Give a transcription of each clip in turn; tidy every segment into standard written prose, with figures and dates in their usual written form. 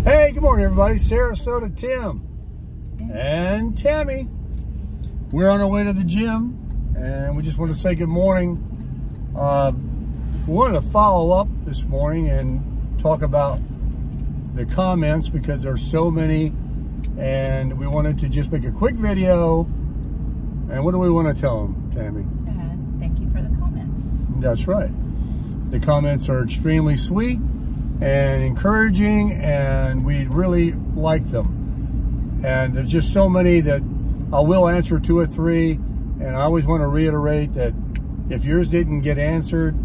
Hey, good morning, everybody. Sarasota Tim and Tammy. We're on our way to the gym, and we just want to say good morning. We wanted to follow up this morning and talk about the comments because there's so many, and we wanted to just make a quick video. And what do we want to tell them, Tammy? Thank you for the comments. That's right. The comments are extremely sweet and encouraging, and we really like them. And there's just so many that I will answer 2 or 3, and I always want to reiterate that if yours didn't get answered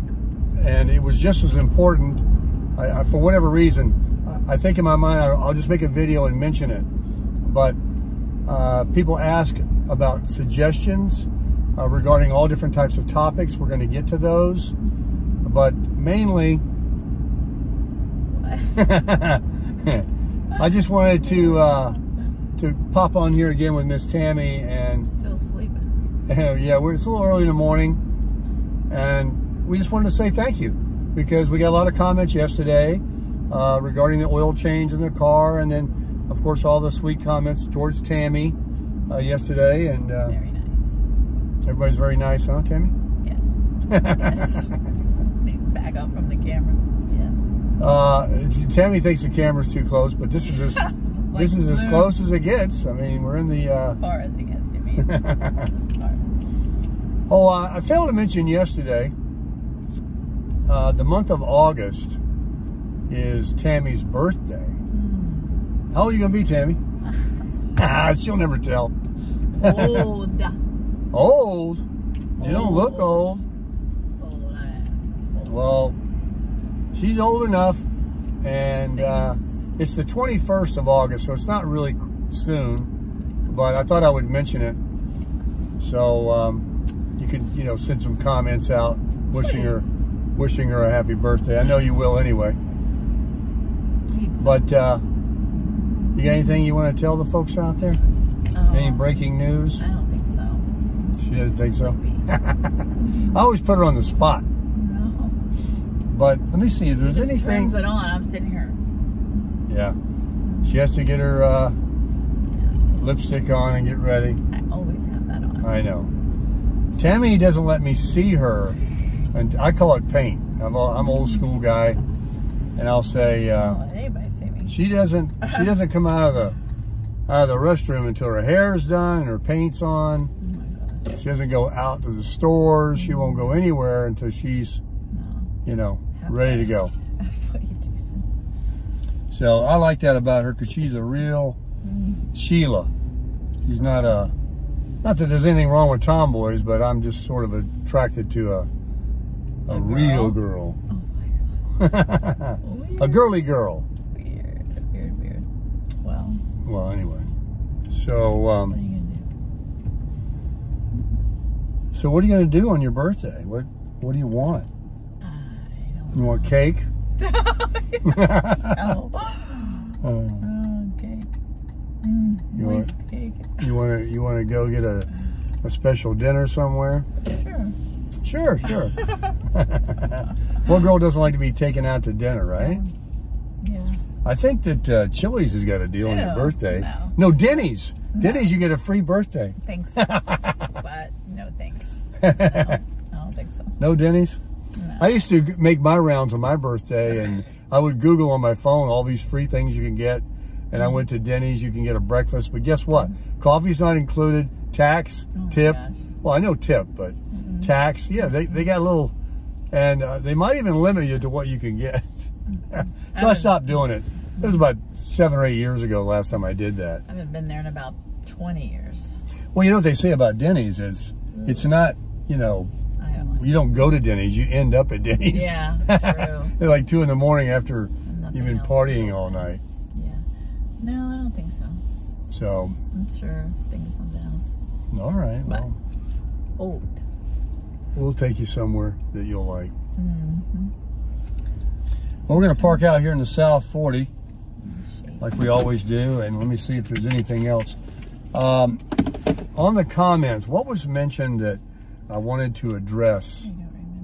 and it was just as important, for whatever reason, I think in my mind I'll just make a video and mention it. But people ask about suggestions regarding all different types of topics. We're going to get to those, but mainly I just wanted to pop on here again with Miss Tammy, and still sleeping. Yeah, it's a little early in the morning, and we just wanted to say thank you because we got a lot of comments yesterday regarding the oil change in the car, and then of course all the sweet comments towards Tammy yesterday. And very nice. Everybody's very nice, huh, Tammy? Yes. Yes. Let me back up from the camera. Yes. Tammy thinks the camera's too close, but this is as this is as close as it gets. I mean, we're in the far as it gets, you mean? Oh, I failed to mention yesterday. The month of August is Tammy's birthday. How old are you gonna be, Tammy? She'll never tell. Old. Old? You don't look old. Old I am. Well, she's old enough, and it's the 21st of August, so it's not really soon, but I thought I would mention it. So you could, send some comments out wishing her a happy birthday. I know you will anyway. But you got anything you want to tell the folks out there? Any breaking news? I don't think so. She doesn't think so? I always put her on the spot. No. But let me see if there's anything. Just turns it on. I'm sitting here. Yeah. She has to get her lipstick on and get ready. I always have that on. I know. Tammy doesn't let me see her, and I call it paint. I'm old school guy, and I'll say anybody see me. she doesn't come out of the restroom until her hair's done and her paint's on. Oh my gosh. She doesn't go out to the stores. She won't go anywhere until she's ready to go. So I like that about her because she's a real Sheila. She's not not that there's anything wrong with tomboys, but I'm just sort of attracted to a real girl. Oh my God. A girly girl. Weird. Well, Anyway. So, what are you gonna do? So what are you going to do on your birthday? What do you want? I don't You want cake? know. Cake. Moist cake. You want to go get a special dinner somewhere? Sure. Sure. What girl doesn't like to be taken out to dinner, right? Yeah. I think that Chili's has got a deal on your birthday. No. No, Denny's. No. Denny's, you get a free birthday. Thanks. But no thanks. No, I don't think so. No Denny's? No. I used to make my rounds on my birthday, and I would Google on my phone all these free things you can get. And I went to Denny's, you can get a breakfast. But guess what? Coffee's not included. Tax, tip. Well, I know tip, but tax. Yeah, they got a little, and they might even limit you to what you can get. So I stopped doing it. It was about 7 or 8 years ago last time I did that. I haven't been there in about 20 years. Well, you know what they say about Denny's is it's not, you don't go to Denny's, you end up at Denny's. Yeah, true. It's like 2 in the morning after you've been partying all night. Yeah. No, I don't think so. So. I'm sure think of something else. All right. But well. Old. We'll take you somewhere that you'll like. Well, we're going to park out here in the South 40, like we always do, and let me see if there's anything else. On the comments, what was mentioned that I wanted to address?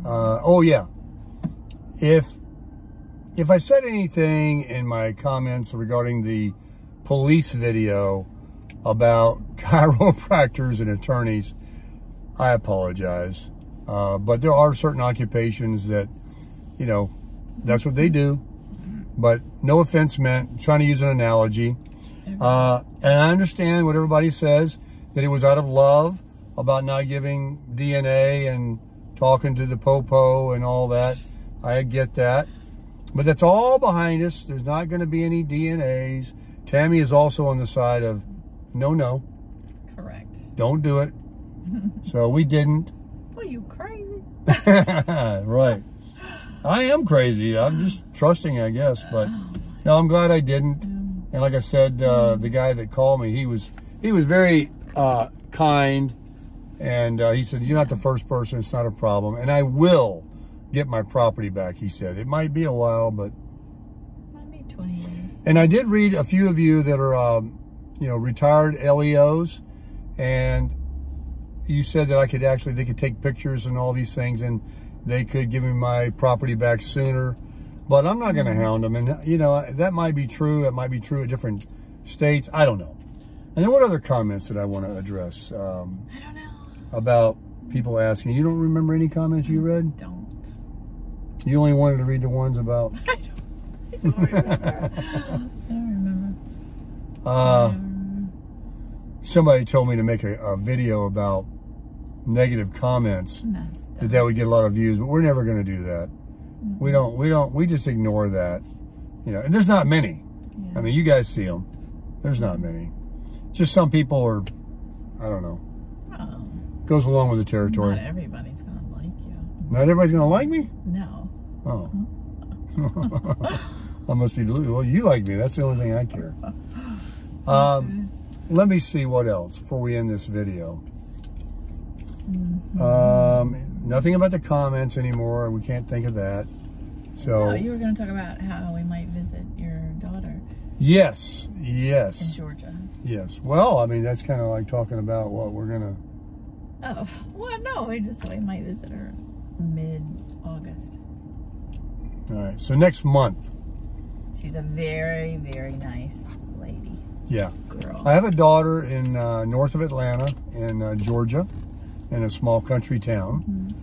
Oh, yeah. If if I said anything in my comments regarding the police video about chiropractors and attorneys, I apologize. But there are certain occupations that, you know, that's what they do. But no offense meant, trying to use an analogy. And I understand what everybody says, that it was out of love about not giving DNA and talking to the popo and all that. I get that. But that's all behind us. There's not going to be any DNAs. Tammy is also on the side of no. Correct. Don't do it. So we didn't. Well, you crazy. Right. I am crazy. I'm just trusting, I guess. But no, I'm glad I didn't. And like I said, the guy that called me, he was very kind. And he said, you're not the first person. It's not a problem. And I will get my property back, he said. It might be a while, but... Might be 20 years. And I did read a few of you that are, you know, retired LEOs. And you said that they could take pictures and all these things, and they could give me my property back sooner. But I'm not going to hound them. And, you know, that might be true. It might be true at different states. I don't know. And then what other comments did I want to address? I don't know. About people asking. You don't remember any comments you read? Don't. You only wanted to read the ones about... I don't remember. I don't remember. Somebody told me to make a video about negative comments. That would get a lot of views, but we're never going to do that. We just ignore that. You know, and there's not many. Yeah. I mean, you guys see them. There's not many. Just some people are, I don't know. Goes along with the territory. Not everybody's going to like you. Not everybody's going to like me? No. Oh. I must be deluded. Well, you like me. That's the only thing I care. Let me see what else before we end this video. Nothing about the comments anymore. We can't think of that. So no, you were going to talk about how we might visit your daughter. Yes. In Georgia. Yes. Well, I mean, that's kind of like talking about what we're going to... Oh, well, no, we just thought we might visit her mid-August. All right, so next month. She's a very, very nice lady. Yeah. Girl. I have a daughter in north of Atlanta in Georgia, in a small country town.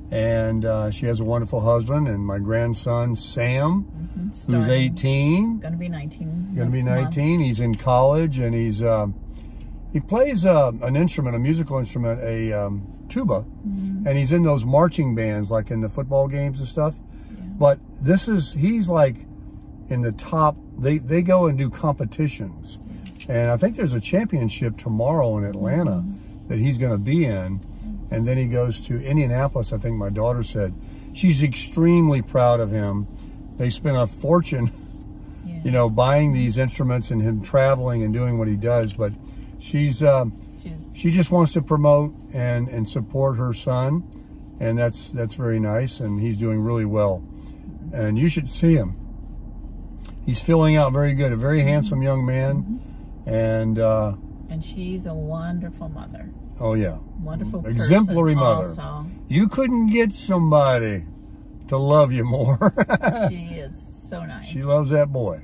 And she has a wonderful husband, and my grandson, Sam, who's 18. Going to be 19. Going to be 19. He's in college, and he plays an instrument, a musical instrument, a tuba, and he's in those marching bands, like in the football games and stuff. Yeah. But he's like in the top, they go and do competitions. Yeah. And I think there's a championship tomorrow in Atlanta that he's going to be in. And then he goes to Indianapolis, I think my daughter said. She's extremely proud of him. They spent a fortune, you know, buying these instruments and him traveling and doing what he does. But she just wants to promote and support her son, and that's very nice, and he's doing really well. And you should see him. He's filling out very good, a very handsome young man, and she's a wonderful mother. Oh yeah, wonderful, exemplary mother. Also. You couldn't get somebody to love you more. She is so nice. She loves that boy.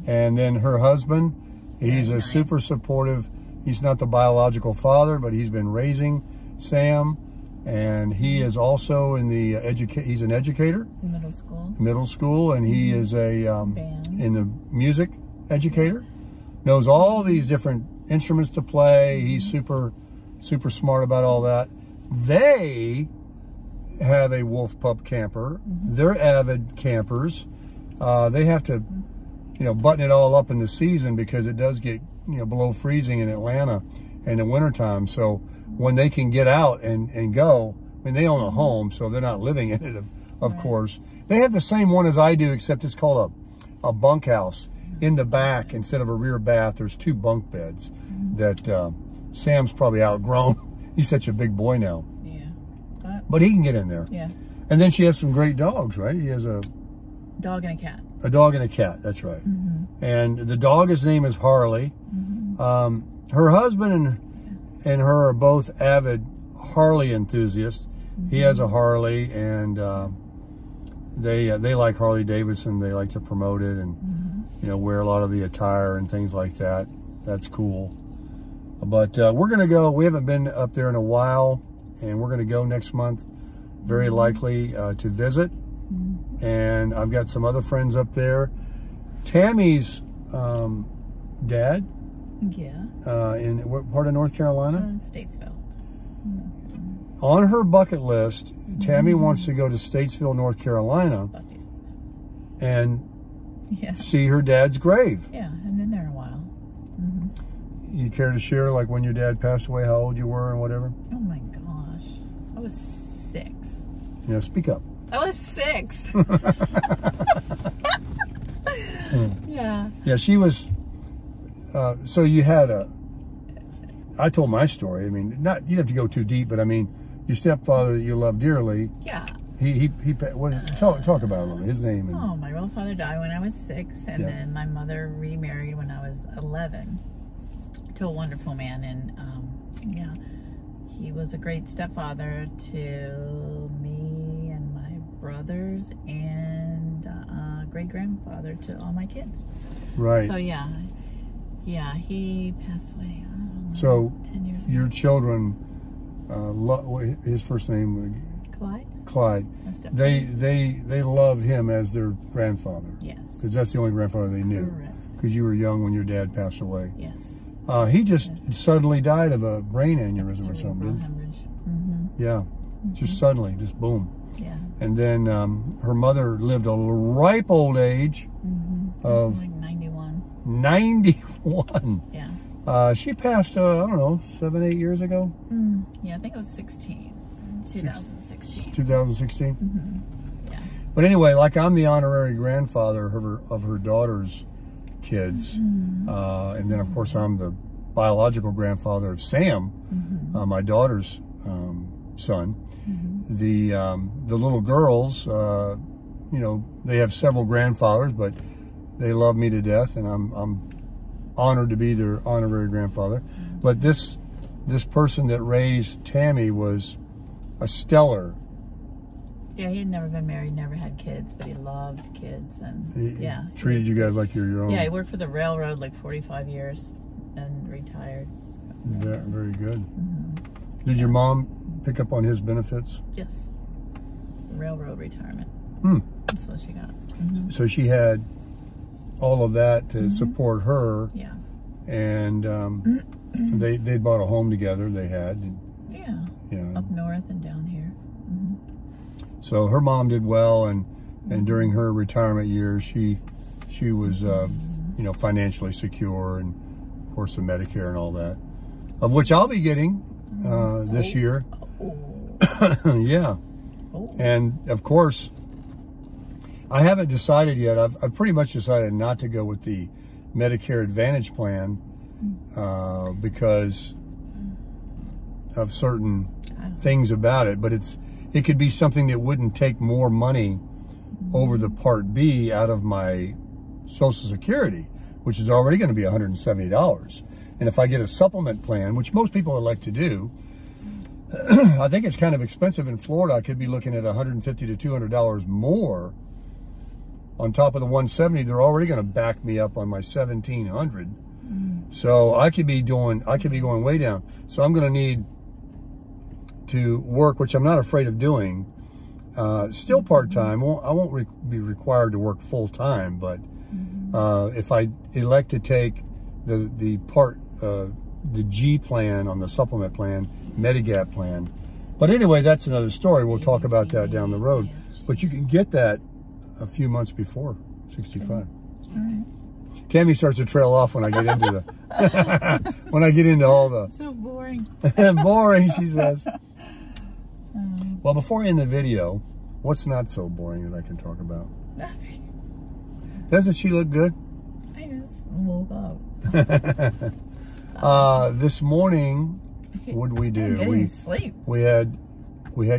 And then her husband. He's a super supportive. He's not the biological father, but he's been raising Sam, and he is also in the he's an educator. Middle school, and he is a in the music educator. Knows all these different instruments to play. He's super smart about all that. They have a wolf pup camper. They're avid campers. They have to, you know, button it all up in the season because it does get, you know, below freezing in Atlanta in the wintertime. So when they can get out and go, I mean, they own a home, so they're not living in it, of course. They have the same one as I do, except it's called a bunkhouse. In the back, instead of a rear bath, there's 2 bunk beds that Sam's probably outgrown. He's such a big boy now. Yeah. But he can get in there. Yeah. And then she has some great dogs, right? She has a dog and a cat. A dog and a cat, that's right. And the dog, his name is Harley. Her husband and her are both avid Harley enthusiasts. He has a Harley, and they like Harley Davidson. They like to promote it and you know, wear a lot of the attire and things like that. That's cool. But we're gonna go. We haven't been up there in a while, and we're gonna go next month, very likely to visit. And I've got some other friends up there. Tammy's dad. Yeah. In what part of North Carolina? Statesville. On her bucket list, Tammy wants to go to Statesville, North Carolina, and see her dad's grave. Yeah, I've been there a while. You care to share, like, when your dad passed away, how old you were and whatever? Oh my gosh, I was 6. Yeah, speak up. I was 6. Yeah. Yeah, she was. So you had a. I told my story. I mean, not you don't have to go too deep, but I mean, your stepfather that you love dearly. Yeah. Talk about him. His name. Oh, my real father died when I was 6, and then my mother remarried when I was 11 to a wonderful man, and yeah, he was a great stepfather to me and my brothers, and great grandfather to all my kids. Right. So yeah, he passed away. I don't know, so 10 years ago. your children, his first name. Clyde. They loved him as their grandfather. Yes. Because that's the only grandfather they knew. Correct. Because you were young when your dad passed away. Yes. He just suddenly died of a brain aneurysm or something. Yeah. Just suddenly, just boom. Yeah. And then her mother lived a ripe old age of like 91. 91. Yeah. She passed, I don't know, 7, 8 years ago. Yeah, I think it was 16. 2016. 2016? Yeah. But anyway, like, I'm the honorary grandfather of her daughter's kids. And then, of course, I'm the biological grandfather of Sam, my daughter's son. The little girls, you know, they have several grandfathers, but they love me to death, and I'm honored to be their honorary grandfather. But this person that raised Tammy was a stellar. Yeah, he had never been married, never had kids, but he loved kids, and he treated you guys like you're your own. Yeah, he worked for the railroad like 45 years and retired. Very good. Did your mom pick up on his benefits? Yes. Railroad retirement. That's what she got. So she had all of that to support her. Yeah. And they bought a home together. They had. Yeah. Up north and down here. So her mom did well, and during her retirement years, she was you know, financially secure, and of course the Medicare and all that, of which I'll be getting this year. Yeah. And of course, I haven't decided yet. I've pretty much decided not to go with the Medicare Advantage plan because of certain things about it, but it could be something that wouldn't take more money over the Part B out of my Social Security, which is already going to be $170. And if I get a supplement plan, which most people would like to do, I think it's kind of expensive in Florida. I could be looking at $150 to $200 more on top of the $170. They're already going to back me up on my $1,700. So I could be going way down. So I'm going to need to work, which I'm not afraid of doing, still part-time. I won't be required to work full-time, but if I elect to take the G plan on the supplement plan, Medigap plan. But anyway, that's another story. We'll talk about that down the road. But you can get that a few months before 65. All right. Tammy starts to trail off when I get into the when I get into all the so boring. boring, she says. Well, before I end the video, what's not so boring that I can talk about? Doesn't she look good? I just woke up. This morning, what did we do? We sleep. We had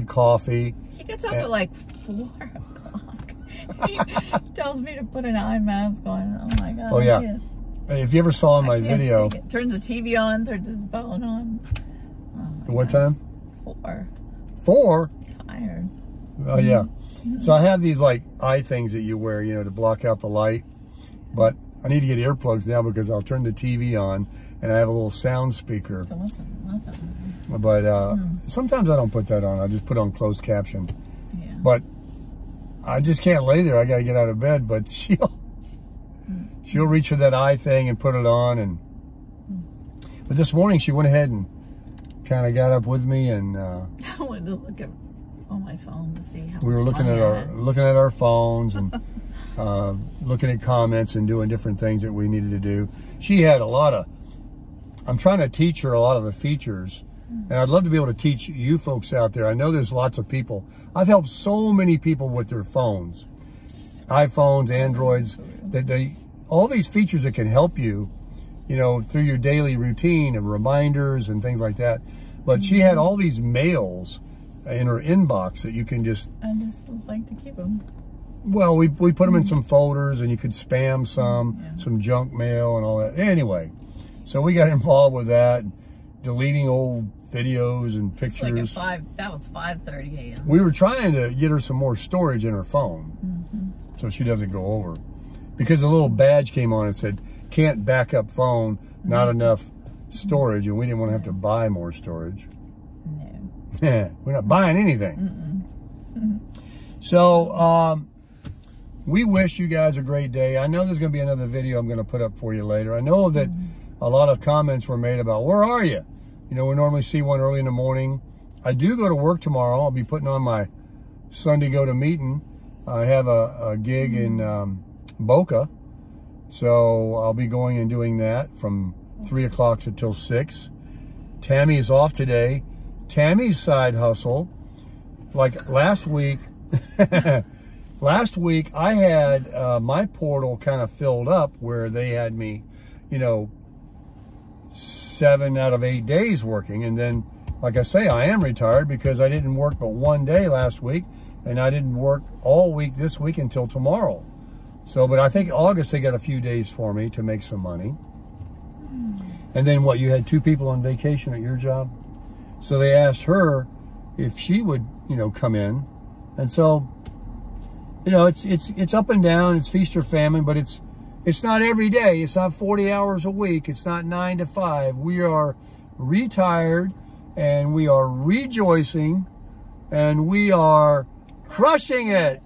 coffee. He gets up at like 4 o'clock. He tells me to put an eye mask on. Oh my god. Oh yeah. If you ever saw my video, turns the TV on, turns his phone on. What time? 4. 4? Tired. Oh, yeah. So I have these like eye things that you wear, you know, to block out the light. But I need to get earplugs now because I'll turn the TV on and I have a little sound speaker. So nothing. But sometimes I don't put that on. I just put on closed caption. Yeah. But I just can't lay there. I got to get out of bed. But she'll reach for that eye thing and put it on. And but this morning she went ahead and kind of got up with me and I wanted to look at on my phone to see how we were looking at our phones and looking at comments and doing different things that we needed to do. She had a lot of, I'm trying to teach her a lot of the features, and I'd love to be able to teach you folks out there. I know there's lots of people. I've helped so many people with their phones, iPhones, Androids, that all these features that can help you, you know, through your daily routine of reminders and things like that. But she had all these mails in her inbox that you can just... I just like to keep them. Well, we put them in some folders, and you could spam some junk mail and all that. Anyway, so we got involved with that, deleting old videos and pictures. It's like that was 5:30 a.m. We were trying to get her some more storage in her phone, so she doesn't go over. Because the little badge came on and said, can't back up phone, not enough storage, and we didn't want to have to buy more storage. No. We're not buying anything. So, we wish you guys a great day. I know there's going to be another video I'm going to put up for you later. I know that a lot of comments were made about, where are you? You know, we normally see one early in the morning. I do go to work tomorrow. I'll be putting on my Sunday go to meeting. I have a gig in Boca. So I'll be going and doing that from 3 o'clock till 6. Tammy is off today. Tammy's side hustle, like last week, I had my portal kind of filled up where they had me, you know, 7 out of 8 days working. And then, like I say, I am retired because I didn't work but 1 day last week, and I didn't work all week this week until tomorrow. So, but I think August they got a few days for me to make some money. And then what, you had 2 people on vacation at your job? So they asked her if she would, you know, come in. And so, you know, it's up and down, it's feast or famine, but it's not every day. It's not 40 hours a week. It's not 9 to 5. We are retired and we are rejoicing and we are crushing it.